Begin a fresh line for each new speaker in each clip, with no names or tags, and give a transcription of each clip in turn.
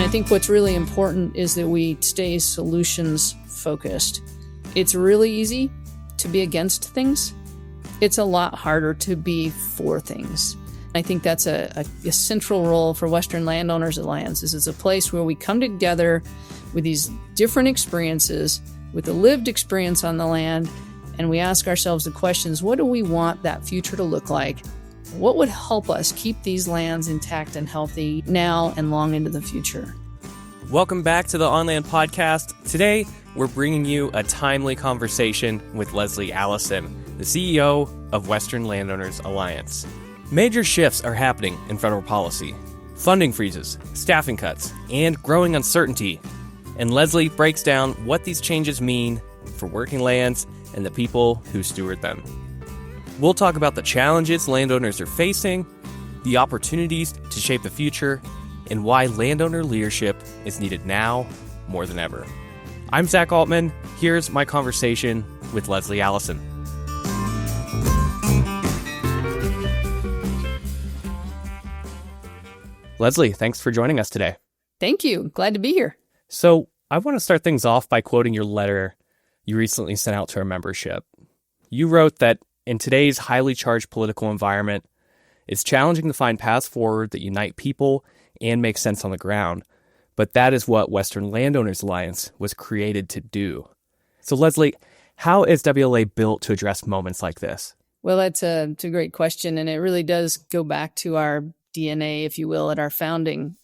I think what's really important is that we stay solutions focused. It's really easy to be against things. It's a lot harder to be for things. I think that's a central role for Western Landowners Alliance. Is it's a place where we come together with these different experiences, with a lived experience on the land, and we ask ourselves the questions, what do we want that future to look like? What would help us keep these lands intact and healthy now and long into the future?
Welcome back to the On Land Podcast. Today, we're bringing you a timely conversation with Lesli Allison, the CEO of Western Landowners Alliance. Major shifts are happening in federal policy. Funding freezes, staffing cuts, and growing uncertainty. And Lesli breaks down what these changes mean for working lands and the people who steward them. We'll talk about the challenges landowners are facing, the opportunities to shape the future, and why landowner leadership is needed now more than ever. I'm Zach Altman. Here's my conversation with Lesli Allison. Lesli, thanks for joining us today.
Thank you. Glad to be here.
So I want to start things off by quoting your letter you recently sent out to our membership. You wrote that in today's highly charged political environment, it's challenging to find paths forward that unite people and make sense on the ground. But that is what Western Landowners Alliance was created to do. So Lesli, how is WLA built to address moments like this?
Well, it's a great question, and it really does go back to our DNA, if you will, at our founding.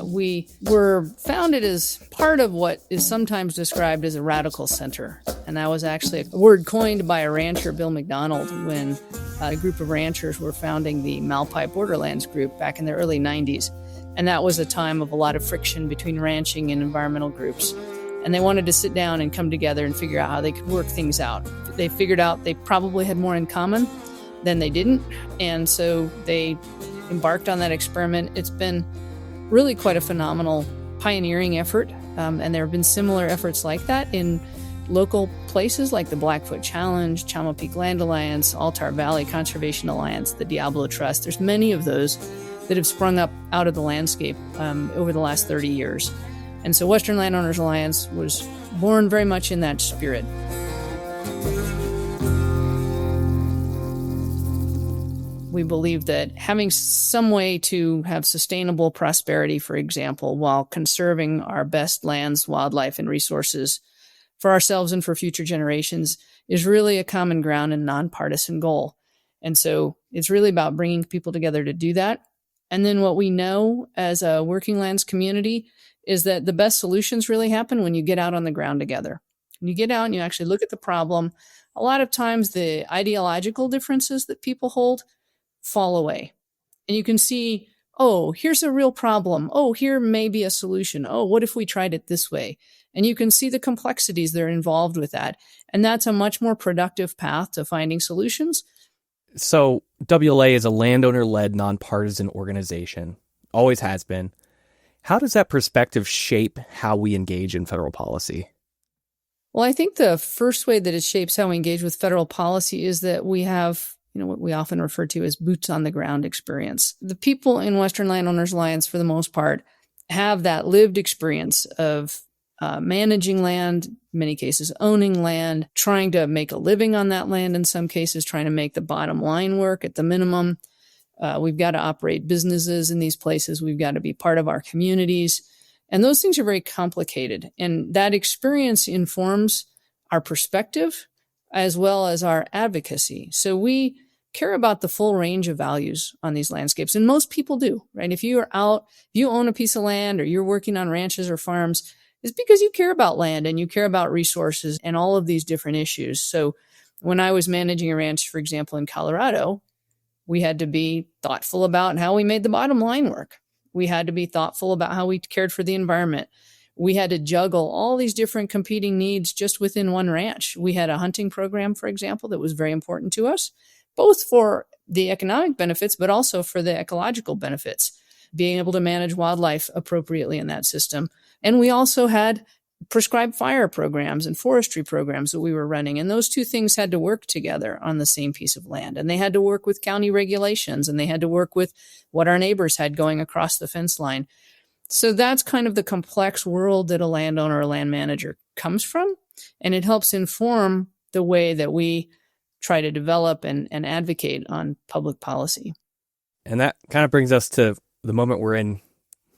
We were founded as part of what is sometimes described as a radical center. And that was actually a word coined by a rancher, Bill McDonald, when a group of ranchers were founding the Malpai Borderlands group back in the early 90s. And that was a time of a lot of friction between ranching and environmental groups. And they wanted to sit down and come together and figure out how they could work things out. They figured out they probably had more in common than they didn't. And so they embarked on that experiment. It's been really quite a phenomenal pioneering effort. And there have been similar efforts like that in local places like the Blackfoot Challenge, Chama Peak Land Alliance, Altar Valley Conservation Alliance, the Diablo Trust. There's many of those that have sprung up out of the landscape over the last 30 years. And so Western Landowners Alliance was born very much in that spirit. We believe that having some way to have sustainable prosperity, for example, while conserving our best lands, wildlife, and resources for ourselves and for future generations is really a common ground and nonpartisan goal. And so it's really about bringing people together to do that. And then what we know as a working lands community is that the best solutions really happen when you get out on the ground together. When you get out and you actually look at the problem, a lot of times the ideological differences that people hold fall away. And you can see, oh, here's a real problem. Oh, here may be a solution. Oh, what if we tried it this way? And you can see the complexities that are involved with that. And that's a much more productive path to finding solutions.
So WLA is a landowner-led nonpartisan organization, always has been. How does that perspective shape how we engage in federal policy?
Well, I think the first way that it shapes how we engage with federal policy is that we have what we often refer to as boots on the ground experience. The people in Western Landowners Alliance, for the most part, have that lived experience of managing land, in many cases owning land, trying to make a living on that land, in some cases trying to make the bottom line work at the minimum. We've got to operate businesses in these places. We've got to be part of our communities. And those things are very complicated. And that experience informs our perspective as well as our advocacy. So we care about the full range of values on these landscapes. And most people do, right? If you are out, if you own a piece of land or you're working on ranches or farms, it's because you care about land and you care about resources and all of these different issues. So when I was managing a ranch, for example, in Colorado, we had to be thoughtful about how we made the bottom line work. We had to be thoughtful about how we cared for the environment. We had to juggle all these different competing needs just within one ranch. We had a hunting program, for example, that was very important to us, both for the economic benefits, but also for the ecological benefits, being able to manage wildlife appropriately in that system. And we also had prescribed fire programs and forestry programs that we were running. And those two things had to work together on the same piece of land. And they had to work with county regulations, and they had to work with what our neighbors had going across the fence line. So that's kind of the complex world that a landowner or land manager comes from. And it helps inform the way that we try to develop and advocate on public policy.
And that kind of brings us to the moment we're in,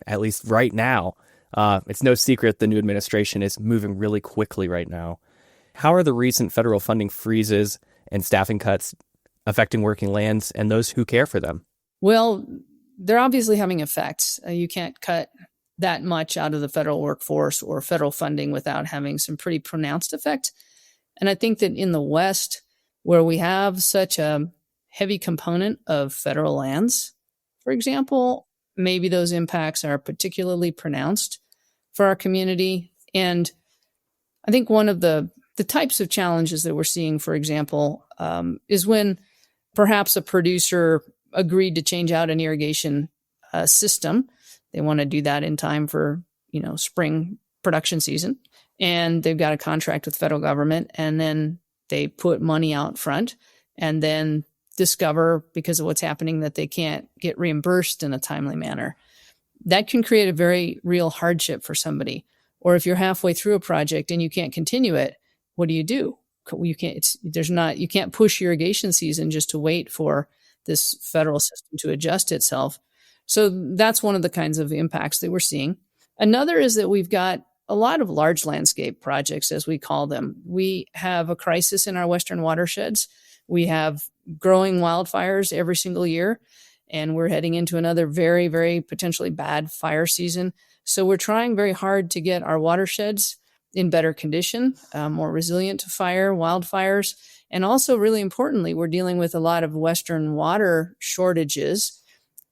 at least right now. It's no secret the new administration is moving really quickly right now. How are the recent federal funding freezes and staffing cuts affecting working lands and those who care for them?
Well, they're obviously having effects. You can't cut that much out of the federal workforce or federal funding without having some pretty pronounced effect. And I think that in the West, where we have such a heavy component of federal lands, for example, maybe those impacts are particularly pronounced for our community. And I think one of the types of challenges that we're seeing, for example, is when perhaps a producer agreed to change out an irrigation system. They want to do that in time for, spring production season. And they've got a contract with the federal government, and then they put money out front and then discover, because of what's happening, that they can't get reimbursed in a timely manner. That can create a very real hardship for somebody. Or if you're halfway through a project and you can't continue it, what do? You can't push irrigation season just to wait for this federal system to adjust itself. So that's one of the kinds of impacts that we're seeing. Another is that we've got a lot of large landscape projects, as we call them. We have a crisis in our Western watersheds. We have growing wildfires every single year, and we're heading into another very, very potentially bad fire season. So we're trying very hard to get our watersheds in better condition, more resilient to fire, wildfires. And also, really importantly, we're dealing with a lot of Western water shortages.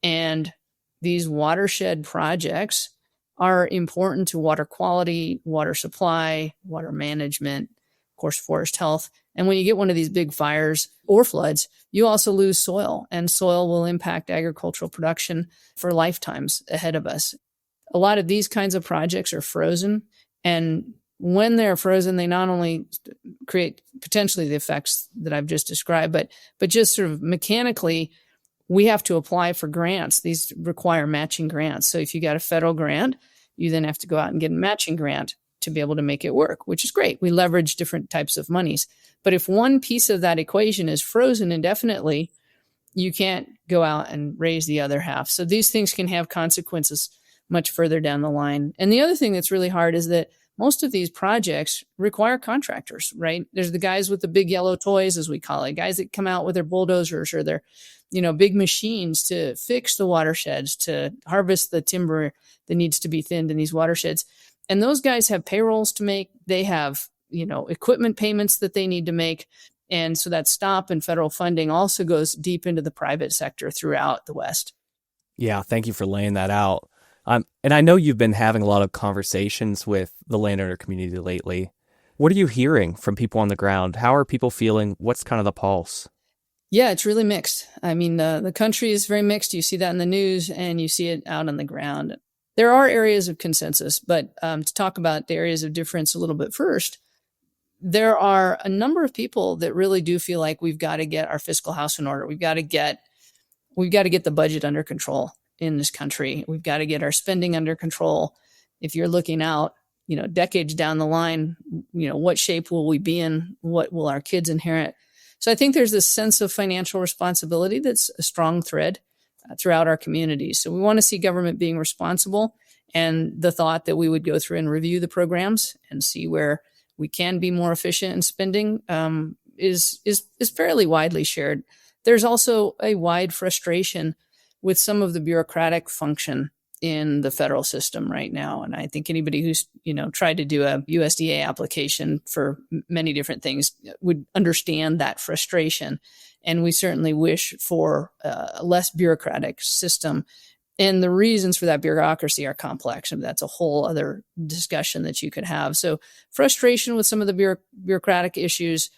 And these watershed projects are important to water quality, water supply, water management, of course, forest health. And when you get one of these big fires or floods, you also lose soil, and soil will impact agricultural production for lifetimes ahead of us. A lot of these kinds of projects are frozen, and when they're frozen, they not only create potentially the effects that I've just described, but just sort of mechanically, we have to apply for grants. These require matching grants. So if you got a federal grant, you then have to go out and get a matching grant to be able to make it work, which is great. We leverage different types of monies. But if one piece of that equation is frozen indefinitely, you can't go out and raise the other half. So these things can have consequences much further down the line. And the other thing that's really hard is that most of these projects require contractors, right? There's the guys with the big yellow toys, as we call it, guys that come out with their bulldozers or their, big machines to fix the watersheds, to harvest the timber that needs to be thinned in these watersheds. And those guys have payrolls to make. They have, equipment payments that they need to make. And so that stop in federal funding also goes deep into the private sector throughout the West.
Yeah, thank you for laying that out. And I know you've been having a lot of conversations with the landowner community lately. What are you hearing from people on the ground? How are people feeling? What's kind of the pulse?
Yeah, it's really mixed. I mean, the country is very mixed. You see that in the news and you see it out on the ground. There are areas of consensus, but to talk about the areas of difference a little bit first, there are a number of people that really do feel like we've got to get our fiscal house in order. We've got to get the budget under control in this country. We've got to get our spending under control. If you're looking out, decades down the line, what shape will we be in? What will our kids inherit? So I think there's this sense of financial responsibility that's a strong thread throughout our communities. So we want to see government being responsible, and the thought that we would go through and review the programs and see where we can be more efficient in spending is fairly widely shared. There's also a wide frustration with some of the bureaucratic function in the federal system right now. And I think anybody who's, tried to do a USDA application for many different things would understand that frustration. And we certainly wish for a less bureaucratic system. And the reasons for that bureaucracy are complex, and that's a whole other discussion that you could have. So frustration with some of the bureaucratic issues,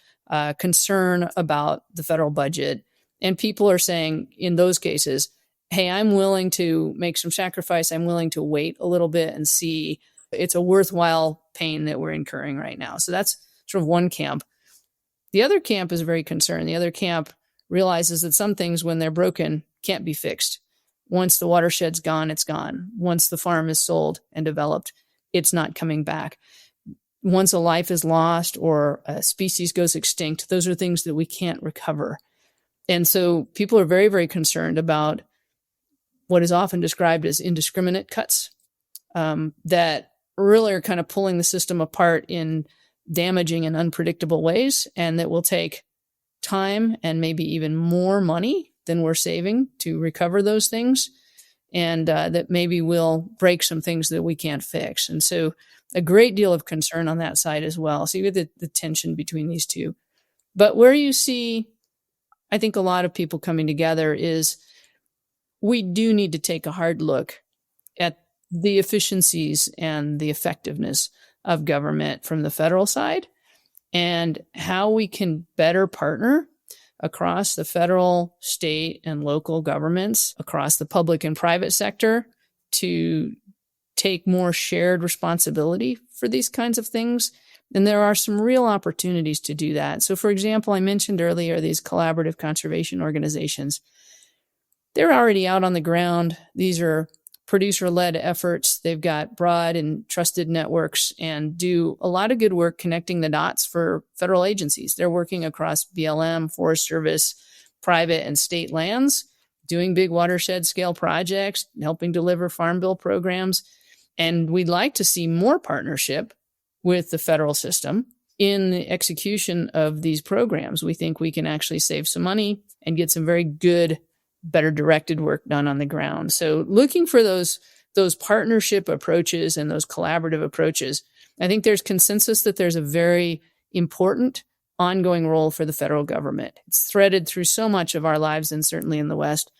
concern about the federal budget. And people are saying in those cases, hey, I'm willing to make some sacrifice. I'm willing to wait a little bit and see. It's a worthwhile pain that we're incurring right now. So that's sort of one camp. The other camp is very concerned. The other camp realizes that some things, when they're broken, can't be fixed. Once the watershed's gone, it's gone. Once the farm is sold and developed, it's not coming back. Once a life is lost or a species goes extinct, those are things that we can't recover. And so people are very, very concerned about what is often described as indiscriminate cuts that really are kind of pulling the system apart in damaging and unpredictable ways, and that will take time and maybe even more money than we're saving to recover those things, and that maybe will break some things that we can't fix. And so a great deal of concern on that side as well. So you get the tension between these two. But where you see, I think, a lot of people coming together is we do need to take a hard look at the efficiencies and the effectiveness of government from the federal side, and how we can better partner across the federal, state, and local governments, across the public and private sector, to take more shared responsibility for these kinds of things. And there are some real opportunities to do that. So, for example, I mentioned earlier these collaborative conservation organizations. They're already out on the ground. These are producer-led efforts. They've got broad and trusted networks and do a lot of good work connecting the dots for federal agencies. They're working across BLM, Forest Service, private and state lands, doing big watershed scale projects, helping deliver farm bill programs. And we'd like to see more partnership with the federal system in the execution of these programs. We think we can actually save some money and get some very good, better directed work done on the ground. So looking for those partnership approaches and those collaborative approaches, I think there's consensus that there's a very important ongoing role for the federal government. It's threaded through so much of our lives, and certainly in the West.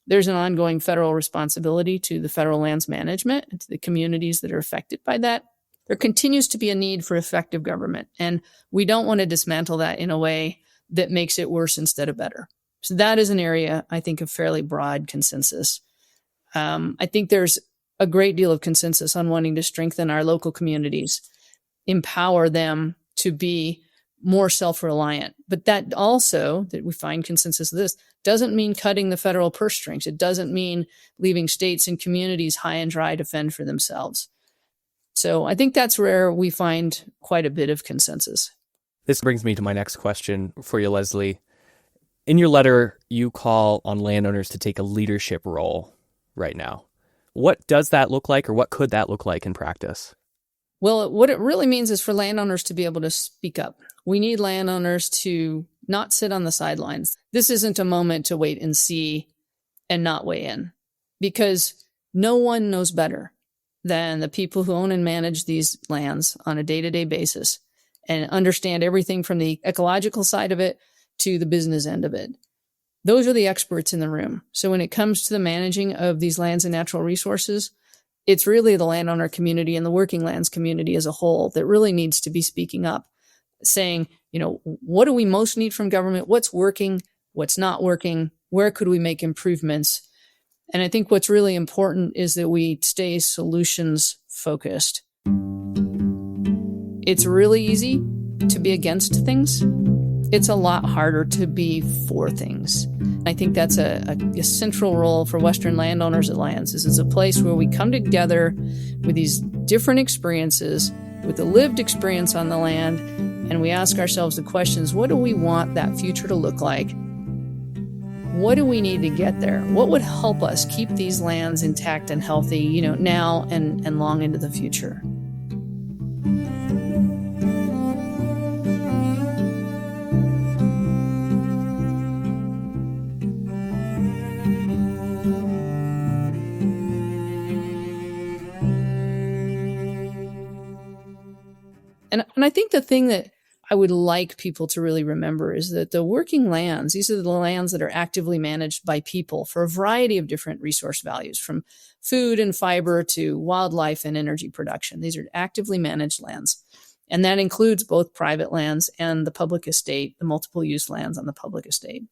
There's an ongoing federal responsibility to the federal lands management and to the communities that are affected by that. There continues to be a need for effective government, and we don't want to dismantle that in a way that makes it worse instead of better. So that is an area, I think, of fairly broad consensus. I think there's a great deal of consensus on wanting to strengthen our local communities, empower them to be more self-reliant. But that also, that we find consensus of this, doesn't mean cutting the federal purse strings. It doesn't mean leaving states and communities high and dry to fend for themselves. So I think that's where we find quite a bit of consensus.
This brings me to my next question for you, Lesli. In your letter, you call on landowners to take a leadership role right now. What does that look like, or what could that look like in practice?
Well, what it really means is for landowners to be able to speak up. We need landowners to not sit on the sidelines. This isn't a moment to wait and see and not weigh in, because no one knows better than the people who own and manage these lands on a day-to-day basis and understand everything from the ecological side of it to the business end of it. Those are the experts in the room. So when it comes to the managing of these lands and natural resources, it's really the landowner community and the working lands community as a whole that really needs to be speaking up, saying, what do we most need from government? What's working? What's not working? Where could we make improvements? And I think what's really important is that we stay solutions focused. It's really easy to be against things. It's a lot harder to be for things. I think that's a central role for Western Landowners Alliance. Is a place where we come together with these different experiences, with the lived experience on the land, and we ask ourselves the questions: what do we want that future to look like? What do we need to get there? What would help us keep these lands intact and healthy, now and long into the future? And I think the thing that I would like people to really remember is that the working lands, these are the lands that are actively managed by people for a variety of different resource values, from food and fiber to wildlife and energy production. These are actively managed lands. And that includes both private lands and the public estate, the multiple use lands on the public estate.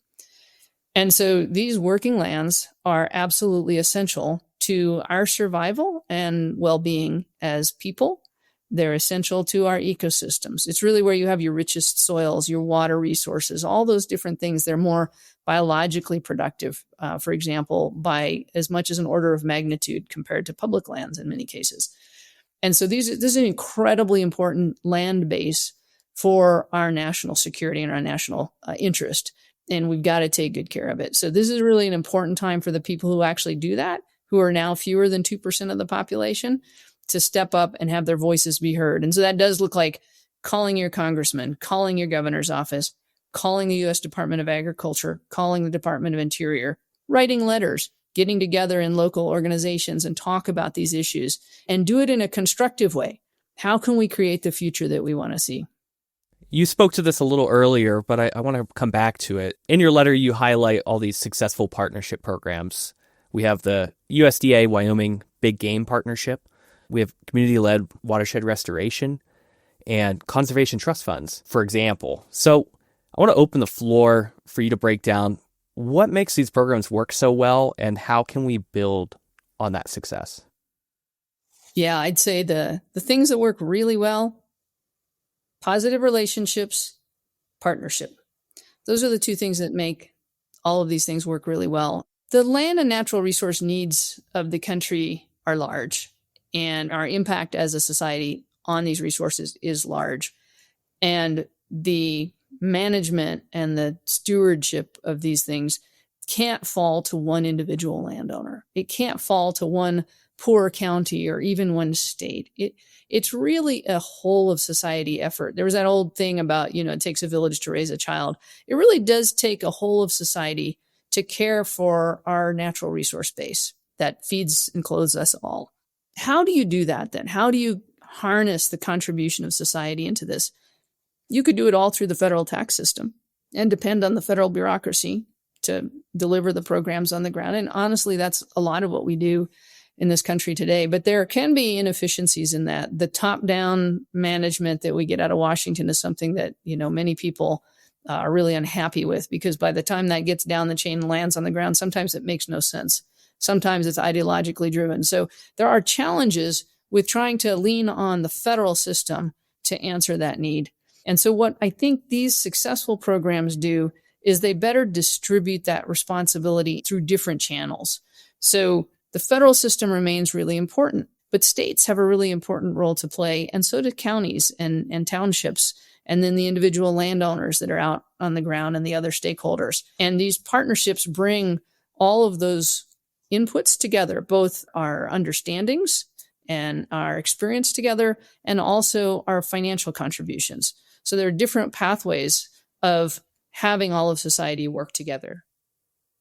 And so these working lands are absolutely essential to our survival and well-being as people. They're essential to our ecosystems. It's really where you have your richest soils, your water resources, all those different things. They're more biologically productive, for example, by as much as an order of magnitude compared to public lands in many cases. And so this is an incredibly important land base for our national security and our national interest. And we've got to take good care of it. So this is really an important time for the people who actually do that, who are now fewer than 2% of the population, to step up and have their voices be heard. And so that does look like calling your congressman, calling your governor's office, calling the U.S. Department of Agriculture, calling the Department of Interior, writing letters, getting together in local organizations and talk about these issues and do it in a constructive way. How can we create the future that we want to see?
You spoke to this a little earlier, but I want to come back to it. In your letter, you highlight all these successful partnership programs. We have the USDA Wyoming Big Game Partnership. We have community-led watershed restoration and conservation trust funds, for example. So I want to open the floor for you to break down what makes these programs work so well and how can we build on that success?
Yeah, I'd say the things that work really well: positive relationships, partnership. Those are the two things that make all of these things work really well. The land and natural resource needs of the country are large, and our impact as a society on these resources is large. And the management and the stewardship of these things can't fall to one individual landowner. It can't fall to one poor county or even one state. It's really a whole of society effort. There was that old thing about, it takes a village to raise a child. It really does take a whole of society to care for our natural resource base that feeds and clothes us all. How do you do that then? How do you harness the contribution of society into this? You could do it all through the federal tax system and depend on the federal bureaucracy to deliver the programs on the ground. And honestly, that's a lot of what we do in this country today. But there can be inefficiencies in that. The top-down management that we get out of Washington is something that, many people are really unhappy with, because by the time that gets down the chain and lands on the ground, sometimes it makes no sense. Sometimes it's ideologically driven. So there are challenges with trying to lean on the federal system to answer that need. And so what I think these successful programs do is they better distribute that responsibility through different channels. So the federal system remains really important, but states have a really important role to play, and so do counties and townships, and then the individual landowners that are out on the ground and the other stakeholders. And these partnerships bring all of those inputs together, both our understandings and our experience together, and also our financial contributions. So there are different pathways of having all of society work together.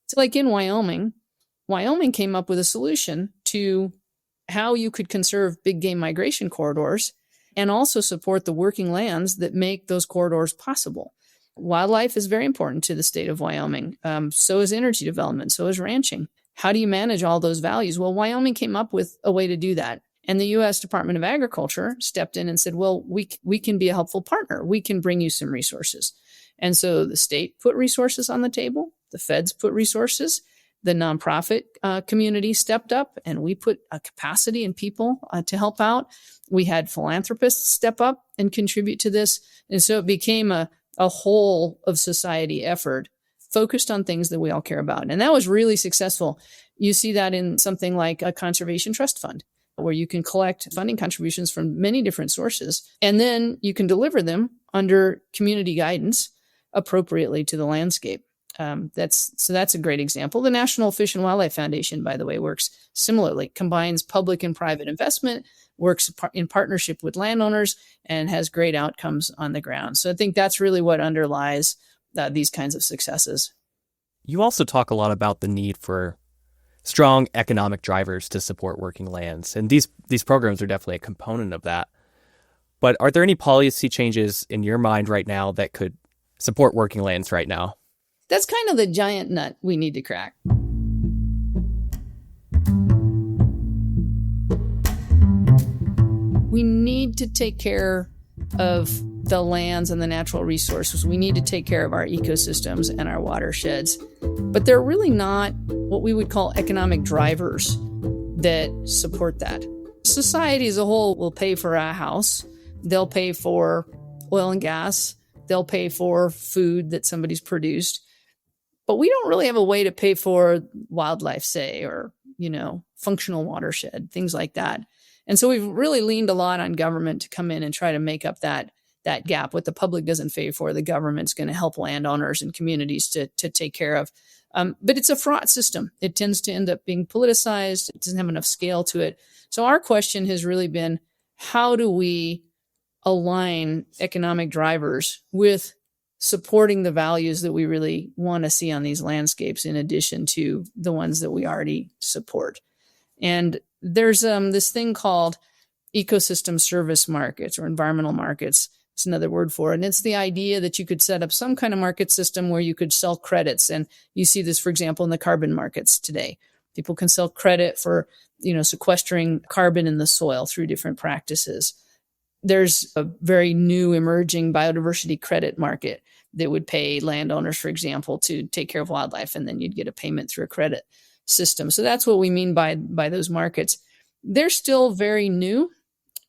So like in Wyoming came up with a solution to how you could conserve big game migration corridors and also support the working lands that make those corridors possible. Wildlife is very important to the state of Wyoming. So is energy development. So is ranching. How do you manage all those values? Well, Wyoming came up with a way to do that. And the U.S. Department of Agriculture stepped in and said, well, we can be a helpful partner. We can bring you some resources. And so the state put resources on the table. The feds put resources. The nonprofit community stepped up, and we put a capacity and people to help out. We had philanthropists step up and contribute to this. And so it became a whole of society effort focused on things that we all care about. And that was really successful. You see that in something like a conservation trust fund, where you can collect funding contributions from many different sources, and then you can deliver them under community guidance appropriately to the landscape. That's a great example. The National Fish and Wildlife Foundation, by the way, works similarly, combines public and private investment, works in partnership with landowners, and has great outcomes on the ground. So I think that's really what underlies these kinds of successes.
You also talk a lot about the need for strong economic drivers to support working lands. And these programs are definitely a component of that. But are there any policy changes in your mind right now that could support working lands right now?
That's kind of the giant nut we need to crack. We need to take care of the lands and the natural resources. We need to take care of our ecosystems and our watersheds. But they're really not what we would call economic drivers that support that. Society as a whole will pay for a house. They'll pay for oil and gas. They'll pay for food that somebody's produced. But we don't really have a way to pay for wildlife, say, or, functional watershed, things like that. And so we've really leaned a lot on government to come in and try to make up that gap. What the public doesn't pay for, the government's going to help landowners and communities to take care of. But it's a fraught system. It tends to end up being politicized. It doesn't have enough scale to it. So our question has really been, how do we align economic drivers with supporting the values that we really want to see on these landscapes in addition to the ones that we already support? And there's this thing called ecosystem service markets or environmental markets. It's another word for it. And it's the idea that you could set up some kind of market system where you could sell credits. And you see this, for example, in the carbon markets today. People can sell credit for, sequestering carbon in the soil through different practices. There's a very new emerging biodiversity credit market that would pay landowners, for example, to take care of wildlife, and then you'd get a payment through a credit system. So that's what we mean by those markets. They're still very new,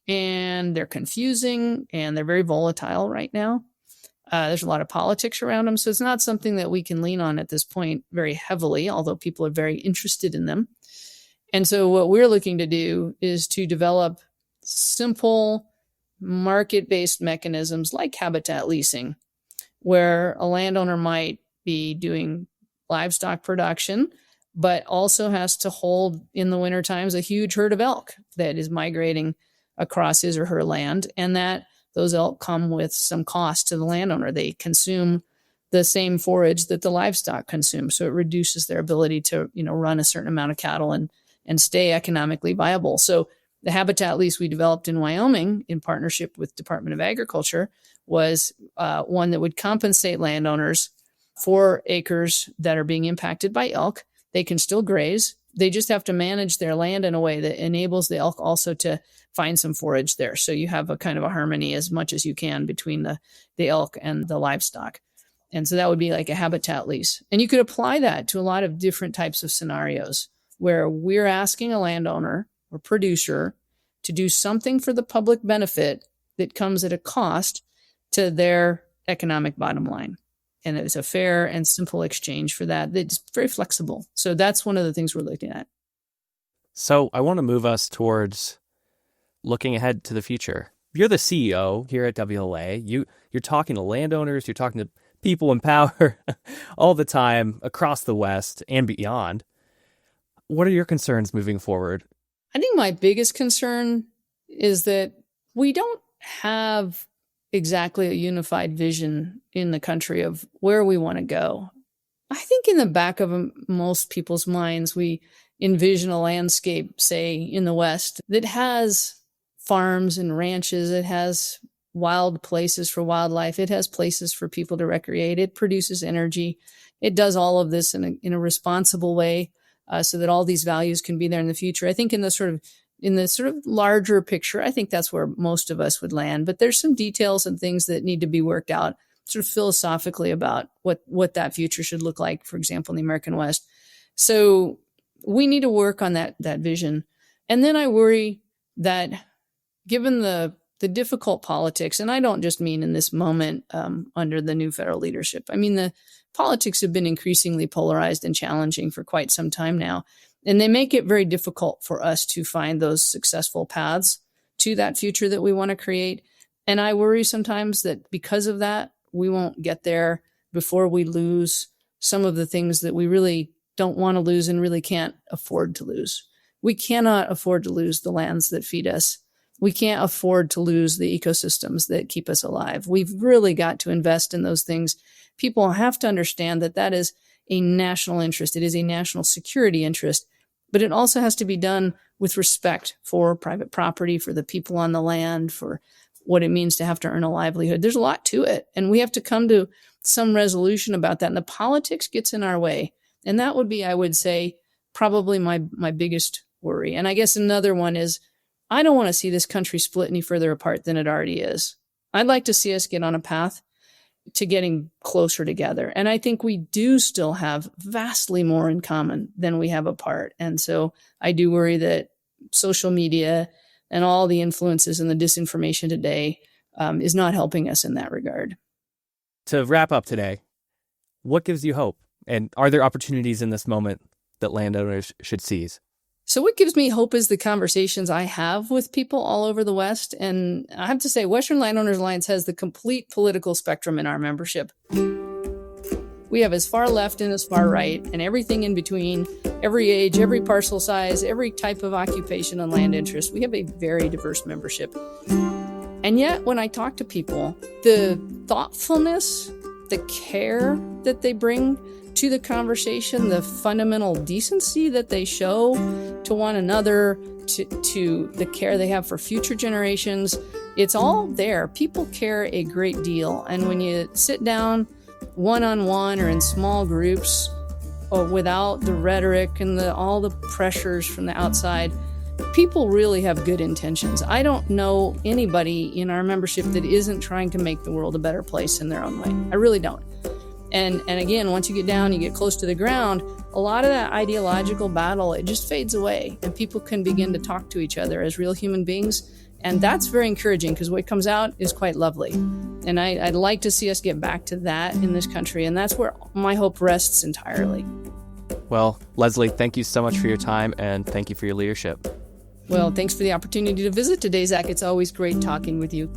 and they're confusing, and they're very volatile right now. There's a lot of politics around them, so it's not something that we can lean on at this point very heavily, although people are very interested in them. And so what we're looking to do is to develop simple market-based mechanisms like habitat leasing, where a landowner might be doing livestock production, but also has to hold in the winter times a huge herd of elk that is migrating across his or her land, and that those elk come with some cost to the landowner. They consume the same forage that the livestock consume, so it reduces their ability to run a certain amount of cattle and stay economically viable. So the habitat lease we developed in Wyoming in partnership with Department of Agriculture was one that would compensate landowners for acres that are being impacted by elk. They can still graze. They just have to manage their land in a way that enables the elk also to find some forage there. So you have a kind of a harmony as much as you can between the elk and the livestock. And so that would be like a habitat lease. And you could apply that to a lot of different types of scenarios where we're asking a landowner or producer to do something for the public benefit that comes at a cost to their economic bottom line. And it's a fair and simple exchange for that. It's very flexible. So that's one of the things we're looking at.
So I want to move us towards looking ahead to the future. You're the CEO here at WLA. You're talking to landowners, you're talking to people in power all the time across the West and beyond. What are your concerns moving forward?
I think my biggest concern is that we don't have exactly a unified vision in the country of where we want to go. I think in the back of most people's minds, we envision a landscape, say, in the West that has farms and ranches. It has wild places for wildlife. It has places for people to recreate. It produces energy. It does all of this in a responsible way so that all these values can be there in the future. I think in the sort of larger picture, I think that's where most of us would land. But there's some details and things that need to be worked out sort of philosophically about what that future should look like, for example, in the American West. So we need to work on that vision. And then I worry that given the difficult politics, and I don't just mean in this moment under the new federal leadership. I mean, the politics have been increasingly polarized and challenging for quite some time now. And they make it very difficult for us to find those successful paths to that future that we want to create. And I worry sometimes that because of that, we won't get there before we lose some of the things that we really don't want to lose and really can't afford to lose. We cannot afford to lose the lands that feed us. We can't afford to lose the ecosystems that keep us alive. We've really got to invest in those things. People have to understand that that is a national interest. It is a national security interest, but it also has to be done with respect for private property, for the people on the land, for what it means to have to earn a livelihood. There's a lot to it, and we have to come to some resolution about that. And the politics gets in our way. And that would be, I would say, probably my biggest worry. And I guess another one is I don't want to see this country split any further apart than it already is. I'd like to see us get on a path to getting closer together. And I think we do still have vastly more in common than we have apart. And so I do worry that social media And all the influences and the disinformation today is not helping us in that regard.
To wrap up today, what gives you hope? And are there opportunities in this moment that landowners should seize?
So what gives me hope is the conversations I have with people all over the West. And I have to say, Western Landowners Alliance has the complete political spectrum in our membership. We have as far left and as far right, and everything in between, every age, every parcel size, every type of occupation and land interest. We have a very diverse membership. And yet, when I talk to people, the thoughtfulness, the care that they bring to the conversation, the fundamental decency that they show to one another, to the care they have for future generations, it's all there. People care a great deal. And when you sit down one-on-one or in small groups or without the rhetoric and all the pressures from the outside, people really have good intentions. I don't know anybody in our membership that isn't trying to make the world a better place in their own way. I really don't. And again, once you get down, you get close to the ground, a lot of that ideological battle, it just fades away and people can begin to talk to each other as real human beings. And that's very encouraging because what comes out is quite lovely. And I'd like to see us get back to that in this country. And that's where my hope rests entirely.
Well, Lesli, thank you so much for your time and thank you for your leadership.
Well, thanks for the opportunity to visit today, Zach. It's always great talking with you.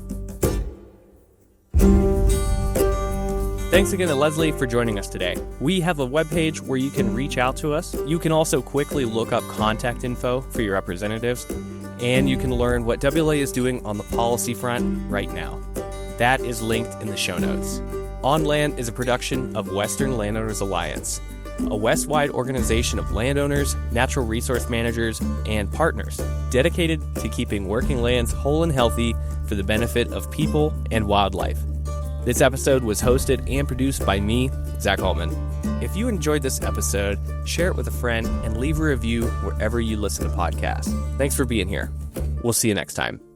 Thanks again to Lesli for joining us today. We have a webpage where you can reach out to us. You can also quickly look up contact info for your representatives, and you can learn what WLA is doing on the policy front right now. That is linked in the show notes. On Land is a production of Western Landowners Alliance, a West-wide organization of landowners, natural resource managers, and partners dedicated to keeping working lands whole and healthy for the benefit of people and wildlife. This episode was hosted and produced by me, Zach Altman. If you enjoyed this episode, share it with a friend and leave a review wherever you listen to podcasts. Thanks for being here. We'll see you next time.